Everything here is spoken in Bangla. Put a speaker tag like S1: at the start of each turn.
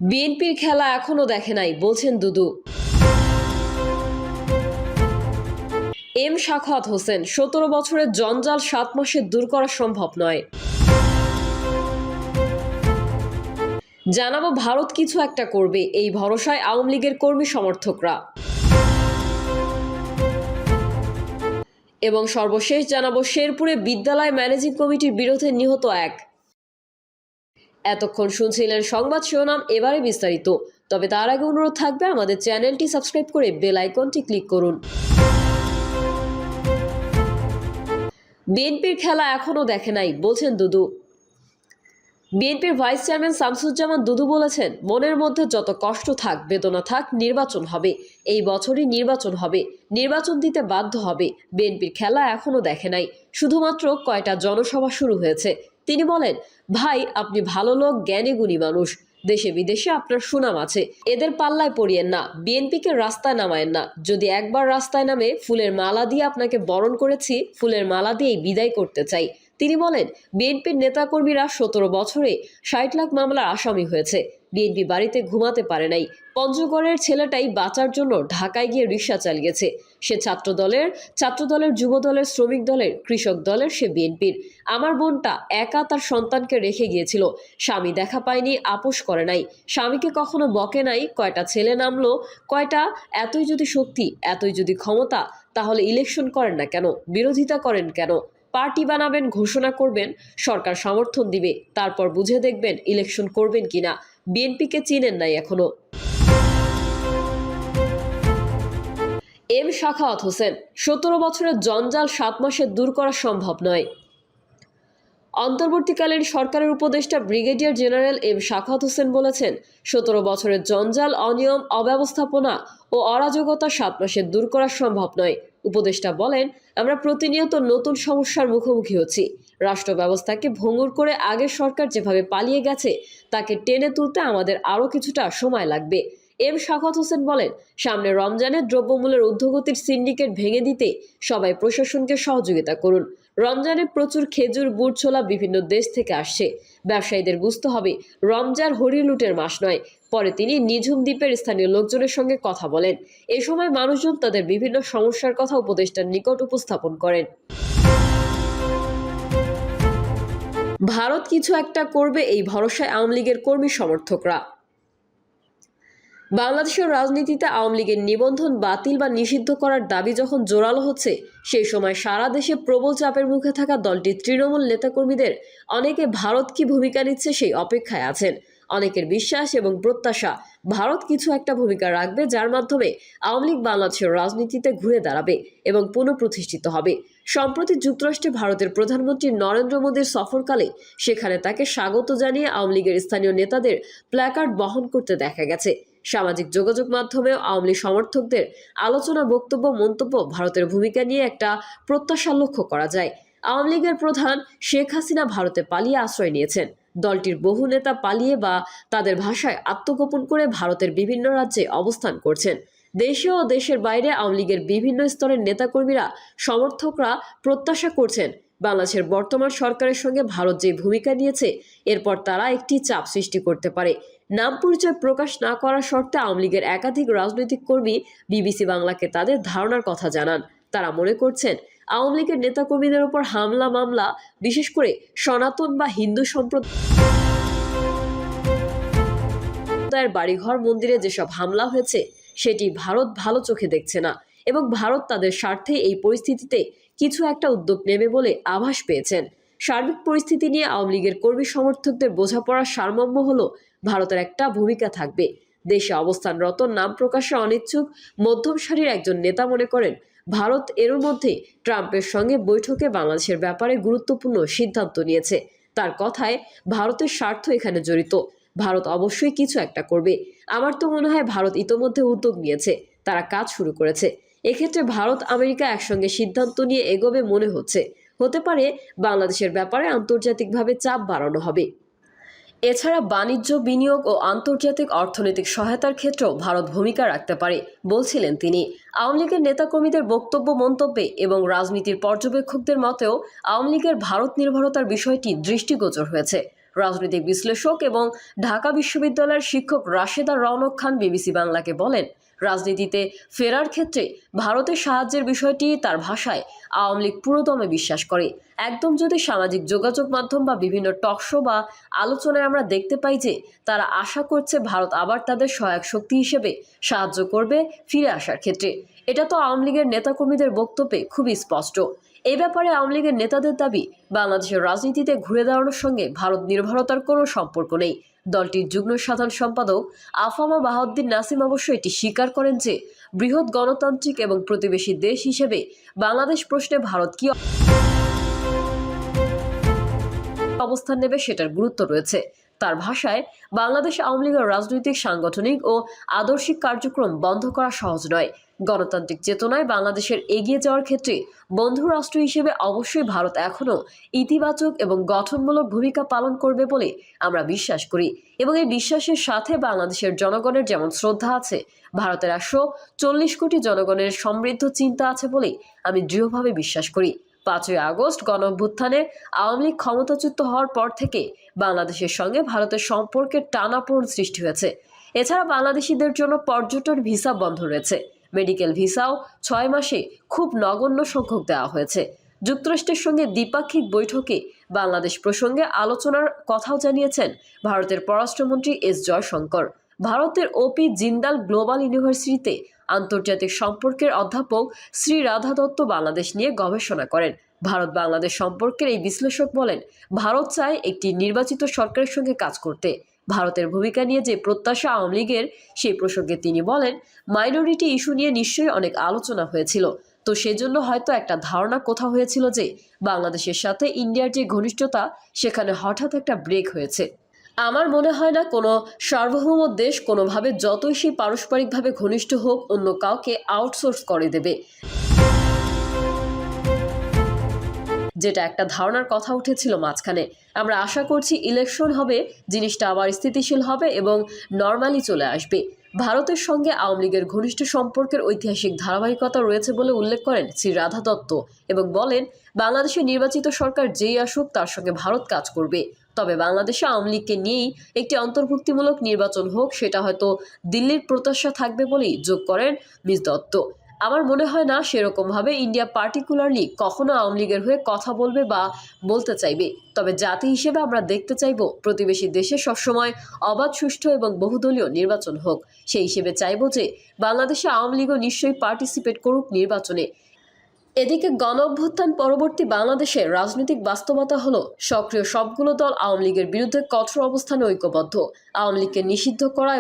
S1: বিএনপির খেলা এখনো দেখে নাই বলছেন দুদু। এম সাখাওয়াত হোসেন, 17 বছরের জঞ্জাল 7 মাসে দূর করা সম্ভব নয়। জানাবো ভারত কিছু একটা করবে, এই ভরসায় আওয়ামী লীগের কর্মী সমর্থকরা। এবং সর্বশেষ জানাবো শেরপুরে বিদ্যালয় ম্যানেজিং কমিটির বিরুদ্ধে নিহত এক। এতক্ষণ শুনছিলেন সংবাদ শিরোনাম, এবারে বিস্তারিত। তবে তার আগে অনুরোধ থাকবে আমাদের চ্যানেলটি সাবস্ক্রাইব করে বেল আইকনটি ক্লিক করুন। বিএনপির খেলা এখনো দেখে নাই বলছেন দুদু। বিএনপির ভাইস চেয়ারম্যান শামসুজ্জামান দুদু বলেছেন, মনের মধ্যে যত কষ্ট থাক, বেদনা থাক, নির্বাচন হবে। এই বছরই নির্বাচন হবে, নির্বাচন দিতে বাধ্য হবে। বিএনপির খেলা এখনো দেখে নাই, শুধুমাত্র কয়টা জনসভা শুরু হয়েছে। তিনি বলেন, ভাই আপনি ভালো লোক, জ্ঞানী গুণী মানুষ, দেশে বিদেশে আপনার সুনাম আছে, এদের পাল্লায় পড়িয়েন না, বিএনপিকে রাস্তায় নামায়েন না। যদি একবার রাস্তায় নামে ফুলের মালা দিয়ে আপনাকে বরণ করেছি, ফুলের মালা দিয়েই বিদায় করতে চাই। তিনি বলেন, বিএনপির নেতাকর্মীরা 17 বছরে 60 লাখ মামলার আসামি হয়েছে। বিএনপি বাড়িতে ঘুমাতে পারে নাই। পঞ্চগড়ের ছেলেটাই বাঁচার জন্য ঢাকায় গিয়ে রিকশা চালিয়েছে। সে ছাত্রদলের যুবদলের, শ্রমিক দলের, কৃষক দলের, সে বিএনপির। আমার বোনটা একা তার সন্তানকে রেখে গিয়েছিল, স্বামী দেখা পায়নি, আপোষ করে নাই, স্বামীকে কখনো বকে নাই। কয়টা ছেলে নামলো, কয়টা। এতই যদি শক্তি, এতই যদি ক্ষমতা, তাহলে ইলেকশন করেন না কেন, বিরোধিতা করেন কেন? পার্টি বানাবেন, ঘোষণা করবেন, সরকার সমর্থন দিবে, তারপর বুঝে দেখবেন ইলেকশন করবেন কিনা। বিএনপিকে চিনেন নাই এখনো। এম সাখাওয়াত হোসেন, 17 বছরের জঞ্জাল 7 মাসে দূর করা সম্ভব নয়। অন্তর্বর্তীকালীন সরকারের উপদেষ্টা brigadier general M Sakhawat Hossain বলেছেন, 17 বছরের জঞ্জাল, অনিয়ম, অব্যবস্থাপনা ও অরাজকতা 7 মাসে দূর করা সম্ভব নয়। উপদেষ্টা বলেন, আমরা প্রতিনিয়ত নতুন সমস্যার মুখোমুখি হচ্ছি। রাষ্ট্র ব্যবস্থাকে ভঙ্গুর করে আগের সরকার যেভাবে পালিয়ে গেছে, তাকে টেনে তুলতে আমাদের আরও কিছুটা সময় লাগবে। এম সাখাওয়াত হোসেন বলেন, সামনে রমজানে দ্রব্যমূল্যের ঊর্ধ্বগতির সিন্ডিকেট ভেঙে দিতে সবাই প্রশাসনকে সহযোগিতা করুন। রমজানে প্রচুর খেজুর, গুড়, ছোলা বিভিন্ন দেশ থেকে আসছে। ব্যবসায়ীদের বুঝতে হবে, রমজান হরিলুটের মাস নয়। পরে তিনি নিঝুম দ্বীপের স্থানীয় লোকজনের সঙ্গে কথা বলেন। এ সময় মানুষজন তাদের বিভিন্ন সমস্যার কথা উপদেষ্টার নিকট উপস্থাপন করেন। ভারত কিছু একটা করবে, এই ভরসায় আওয়ামী লীগের কর্মী সমর্থকরা। বাংলাদেশের রাজনীতিতে আওয়ামী লীগের নিবন্ধন বাতিল বা নিষিদ্ধ করার দাবি যখন জোরালো হচ্ছে, সেই সময় সারা দেশে প্রবল চাপের মুখে থাকা দলটির তৃণমূল নেতাকর্মীদের অনেকে ভারত কি ভূমিকা নিচ্ছে সেই অপেক্ষায় আছেন। অনেকের বিশ্বাস এবং প্রত্যাশা, ভারত কিছু একটা ভূমিকা রাখবে, যার মাধ্যমে আওয়ামী লীগ বাংলাদেশের রাজনীতিতে ঘুরে দাঁড়াবে এবং পুনঃপ্রতিষ্ঠিত হবে। সম্প্রতি যুক্তরাষ্ট্রে ভারতের প্রধানমন্ত্রী নরেন্দ্র মোদীর সফরকালে সেখানে তাকে স্বাগত জানিয়ে আওয়ামী লীগের স্থানীয় নেতাদের প্ল্যাকার্ড বহন করতে দেখা গেছে। সামাজিক যোগাযোগ মাধ্যমেও আওয়ামী লীগ সমর্থকদের আলোচনা, বক্তব্য, মন্তব্য ভারতের ভূমিকা নিয়ে একটা প্রত্যাশা লক্ষ্য করা যায়। আওয়ামী লীগের প্রধান শেখ হাসিনা ভারতে পালিয়ে আশ্রয় নিয়েছেন। দলটির বহু নেতা পালিয়ে বা তাদের ভাষায় আত্মগোপন করে ভারতের বিভিন্ন রাজ্যে অবস্থান করছেন। দেশে ও দেশের বাইরে আওয়ামী লীগের বিভিন্ন স্তরের নেতাকর্মীরা, সমর্থকরা প্রত্যাশা করছেন, বাংলাদেশের বর্তমান সরকারের সঙ্গে ভারত যে ভূমিকা নিয়েছে, এরপর তারা একটি চাপ সৃষ্টি করতে পারে। নাম পরিচয় প্রকাশ না করার শর্তে আওয়ামী লীগের একাধিক রাজনৈতিক কর্মী বিবিসি বাংলাকে তাদের ধারণার কথা জানান। তারা মনে করছেন, আওয়ামী লীগের নেতাকর্মীদের উপর হামলা, মামলা, বিশেষ করে সনাতন বা হিন্দু সম্প্রদায়ের বাড়িঘর, মন্দিরে যেসব হামলা হয়েছে, সেটি ভারত ভালো চোখে দেখছে না এবং ভারত তাদের স্বার্থে এই পরিস্থিতিতে কিছু একটা উদ্যোগ নেবে বলে আভাস পেয়েছেন। সার্বিক পরিস্থিতি নিয়ে আওয়ামী লীগের কর্মী সমর্থকদের বোঝাপড়ার সারমর্ম হলো, ভারতের একটা ভূমিকা থাকবে। দেশে অবস্থানরত নাম প্রকাশে অনিচ্ছুক মধ্যম সারির একজন নেতা মনে করেন, ভারত এর মধ্যে ট্রাম্পের সঙ্গে বৈঠকে বাংলাদেশের ব্যাপারে গুরুত্বপূর্ণ সিদ্ধান্ত নিয়েছে। তার কথায়, ভারতের স্বার্থ এখানে জড়িত। ভারত অবশ্যই কিছু একটা করবে। আমার তো মনে হয় ভারত ইতোমধ্যে উদ্যোগ নিয়েছে, তারা কাজ শুরু করেছে। এক্ষেত্রে ভারত, আমেরিকা একসঙ্গে সিদ্ধান্ত নিয়ে এগোবে মনে হচ্ছে। হতে পারে বাংলাদেশের ব্যাপারে আন্তর্জাতিকভাবে চাপ বাড়ানো হবে। এছাড়া বাণিজ্য, বিনিয়োগ ও আন্তর্জাতিক অর্থনৈতিক সহায়তার ক্ষেত্রেও ভারত ভূমিকা রাখতে পারে বলছিলেন তিনি। আওয়ামী লীগের নেতাকর্মীদের বক্তব্য, মন্তব্যে এবং রাজনীতির পর্যবেক্ষকদের মতেও আওয়ামী লীগের ভারত নির্ভরতার বিষয়টি দৃষ্টিগোচর হয়েছে। রাজনৈতিক বিশ্লেষক এবং ঢাকা বিশ্ববিদ্যালয়ের শিক্ষক রাশেদা রওনক খান বিবিসি বাংলাকে বলেন, রাজনীতিতে ফেরার ক্ষেত্রে ভারতের সাহায্যের বিষয়টি তার ভাষায় আওয়ামী লীগ পুরোদমে বিশ্বাস করে। একদম যদি সামাজিক যোগাযোগ মাধ্যম বা বিভিন্ন টকশো বা আলোচনায় আমরা দেখতে পাই যে তারা আশা করছে ভারত আবার তাদের সহায়ক শক্তি হিসেবে সাহায্য করবে ফিরে আসার ক্ষেত্রে। এটা তো আওয়ামী লীগের নেতাকর্মীদের বক্তব্যে খুবই স্পষ্ট। এই ব্যাপারে আওয়ামী লীগের নেতাদের দাবি, বাংলাদেশের রাজনীতিতে ঘুরে দাঁড়ানোর সঙ্গে ভারত নির্ভরতার কোনো সম্পর্ক নেই। দলটির যুগ্ম সাধারণ সম্পাদক আফামা বাহাউদ্দিন নাসিম অবশ্য এটি স্বীকার করেন যে বৃহৎ গণতান্ত্রিক এবং প্রতিবেশী দেশ হিসেবে বাংলাদেশ প্রশ্নে ভারত কি অবস্থান নেবে সেটার গুরুত্ব রয়েছে। তার ভাষায়, বাংলাদেশ আওয়ামী লীগের রাজনৈতিক, সাংগঠনিক ও আদর্শিক কার্যক্রম বন্ধ করা সহজ নয়। গণতান্ত্রিক চেতনায় বাংলাদেশের এগিয়ে যাওয়ার ক্ষেত্রে বন্ধু রাষ্ট্র হিসেবে অবশ্যই ভারত এখনও ইতিবাচক এবং গঠনমূলক ভূমিকা পালন করবে বলে আমরা বিশ্বাস করি, এবং এই বিশ্বাসের সাথে বাংলাদেশের জনগণের যেমন শ্রদ্ধা আছে, ভারতের 140 কোটি জনগণের সমৃদ্ধ চিন্তা আছে বলে আমি দৃঢ়ভাবে বিশ্বাস করি। 5ই আগস্ট গণঅভ্যুত্থানে আওয়ামী লীগ ক্ষমতাচ্যুত হওয়ার পর থেকে বাংলাদেশের সঙ্গে ভারতের সম্পর্কের টানাপোড়েন সৃষ্টি হয়েছে। এছাড়া বাংলাদেশিদের জন্য পর্যটন ভিসা বন্ধ রয়েছে। মেডিকেল ভিসাও 6 মাসে খুব নগণ্য সংখ্যক দেওয়া হয়েছে। যুক্তরাষ্ট্রের সঙ্গে দ্বিপাক্ষিক বৈঠকে বাংলাদেশ প্রসঙ্গে আলোচনার কথাও জানিয়েছেন ভারতের পররাষ্ট্রমন্ত্রী এস জয়শঙ্কর। ভারতের ওপি জিন্দাল গ্লোবাল ইউনিভার্সিটিতে আন্তর্জাতিক সম্পর্কের অধ্যাপক শ্রী রাধা দত্ত বাংলাদেশ নিয়ে গবেষণা করেন। ভারত বাংলাদেশ সম্পর্কের এই বিশ্লেষক বলেন, ভারত চায় একটি নির্বাচিত সরকারের সঙ্গে কাজ করতে। ভারতের ভূমিকা নিয়ে যে প্রত্যাশা আওয়ামী লীগের, সেই প্রসঙ্গে তিনি বলেন, মাইনরিটি ইস্যু নিয়ে নিশ্চয়ই অনেক আলোচনা হয়েছিল, তো সেজন্য হয়তো একটা ধারণা কোথাও হয়েছিল যে বাংলাদেশের সাথে ইন্ডিয়ার যে ঘনিষ্ঠতা, সেখানে হঠাৎ একটা ব্রেক হয়েছে। আমার মনে হয় না কোনো সার্বভৌম দেশ কোনোভাবে যতই সেই পারস্পরিকভাবে ঘনিষ্ঠ হোক অন্য কাউকে আউটসোর্স করে দেবে, যেটা একটা ধারণার কথা উঠেছিল মাঝখানে। আমরা আশা করছি ইলেকশন হবে, জিনিসটা আবার স্থিতিশীল হবে এবং নর্মালি চলে আসবে। ভারতের সঙ্গে আওয়ামী লীগের ঘনিষ্ঠ সম্পর্কের ঐতিহাসিক ধারাবাহিকতা রয়েছে বলে উল্লেখ করেন শ্রী রাধা দত্ত এবং বলেন, বাংলাদেশের নির্বাচিত সরকার যেই আসুক তার সঙ্গে ভারত কাজ করবে। তবে বাংলাদেশে আওয়ামী লীগকে নিয়েই একটি অন্তর্ভুক্তিমূলক নির্বাচন হোক, সেটা হয়তো দিল্লির প্রত্যাশা থাকবে বলেই যোগ করেন মিস দত্ত। আমার মনে হয় না সেরকমভাবে ইন্ডিয়া পার্টিকুলারলি কখনো আওয়ামী লীগের হয়ে কথা বলবে বা বলতে চাইবে। তবে জাতি হিসেবে আমরা দেখতে চাইব প্রতিবেশী দেশে সবসময় অবাধ, সুষ্ঠু এবং বহুদলীয় নির্বাচন হোক। সেই হিসেবে চাইব যে বাংলাদেশে আওয়ামী লীগও নিশ্চয়ই পার্টিসিপেট করুক নির্বাচনে। এদিকে গণঅভ্যুত্থান পরবর্তী বাংলাদেশের রাজনৈতিক বাস্তবতা হলো, সক্রিয় সবগুলো দল আওয়ামী লীগের বিরুদ্ধে কঠোর অবস্থানে ঐক্যবদ্ধ। আওয়ামী লীগকে নিষিদ্ধ করা